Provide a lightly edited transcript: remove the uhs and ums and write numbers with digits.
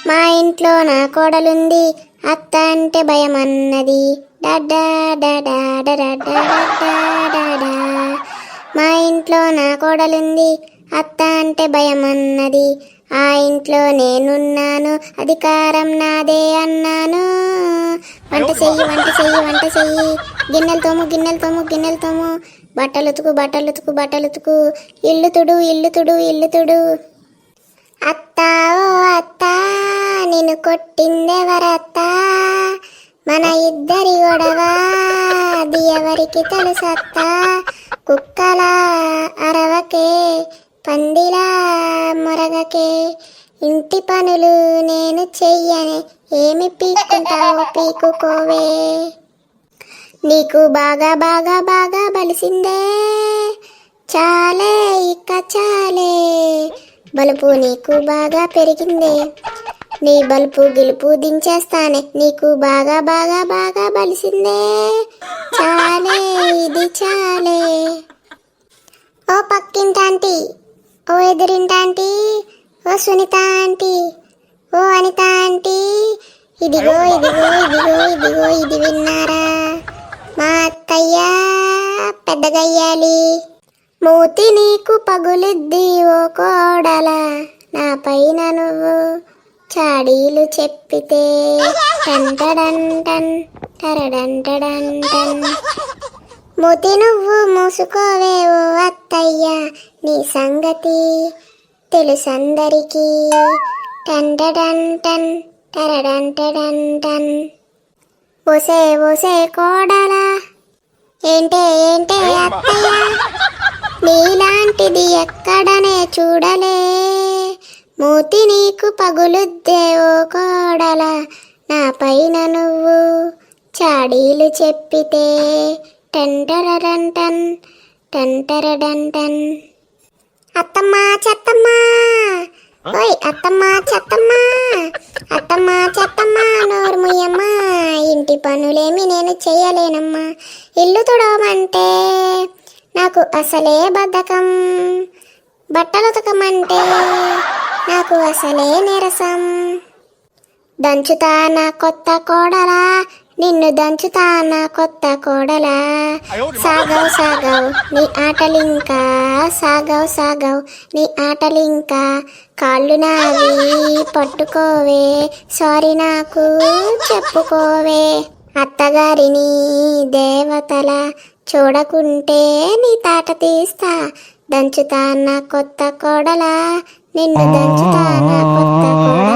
మా ఇంట్లో నా కోడలుంది, అత్త అంటే భయమన్నది. డడా డడా డడా డడా. మా ఇంట్లో నా కోడలుంది, అత్త అంటే భయమన్నది. ఆ ఇంట్లో నేనున్నాను, అధికారం నాదే అన్నాను. వంట చెయ్యి వంట చెయ్యి వంట చెయ్యి, గిన్నెలు తోము గిన్నెలు తోము గిన్నెలు తోము, బట్టలుతుకు బట్టలుతుకు బట్టలుతుకు, ఇల్లు తుడు ఇల్లు తుడు ఇల్లు తుడు. అత్తా ఓ అత్తా, నిన్ను కొట్టిందెవరత్తా? మన ఇద్దరి గొడవ అది ఎవరికి తెలుసత్తా? కుక్కలా అరవకే, పందిలా మొరగకే, ఇంటి పనులు నేను చెయ్యనే, ఏమి పీక్కుంటావు పీకుకోవే. నీకు బాగా బాగా బాగా బలిసిందే, చాలే ఇక చాలే, బలుపు నీకు బాగా పెరిగిందే, నీ బలుపు గిలుపు దించేస్తానే, నీకు బాగా బాగా బాగా బలిసిందే, చాలే ఇది చాలే. ఓ పక్కింటాంటీ, ఓ ఎదురింటాంటీ, ఓ సునీత ఆంటీ, ఓ అనిత ఆంటీ, ఇదిగో ఇదిగో ఇదిగో ఇదిగో ఇది విన్నారా? మా అత్తయ్య పెద్దగయ్యాలి, మూతి నీకు పగులుద్ది ఓ కోడల, నా పైన నువ్వు చాడీలు చెప్పితే, టంటడంటన్ టరడంటడంటన్. మూతి నువ్వు మూసుకోవే ఓ అత్తయ్య, నీ సంగతి తెలుసందరికీ, టంటడంటన్ టరడంటడంటన్. ఓసే ఓసే కోడలా, ఏంటే ఏంటే అత్తయ్య, నీలాంటిది ఎక్కడనే చూడలే, మూతి నీకు పగులుద్దే ఓ కోడల, నా పైన నువ్వు చాడీలు చెప్పితే, టంటరడంటన్ టంటరడంటన్. అత్తమ్మా చెత్తమ్మా, ఓయ్ అత్తమ్మా చెత్తమ్మా, అత్తమ్మా చెత్తమ్మా నోరు ముయ్యమ్మా, ఇంటి పనులేమి నేను చెయ్యలేనమ్మా, ఇల్లు తుడవమంటే నాకు అసలే బద్ధకం, బట్టలు ఉతకమంటే నాకు అసలే నీరసం. దంచుతా నా కొత్త కోడలా, నిన్ను దంచుతా నా కొత్త కోడలా, సాగవు సాగవు నీ ఆటలింకా, సాగవు సాగవు నీ ఆటలింకా, కాళ్ళు నావి పట్టుకోవే, సారీ నాకు చెప్పుకోవే. అత్తగారిని దేవతల చూడకుంటే నీ తాట తీస్తా, దంచుతా నా కొత్త కోడలా, నిన్ను దంచుతా నా కొత్త కోడలా.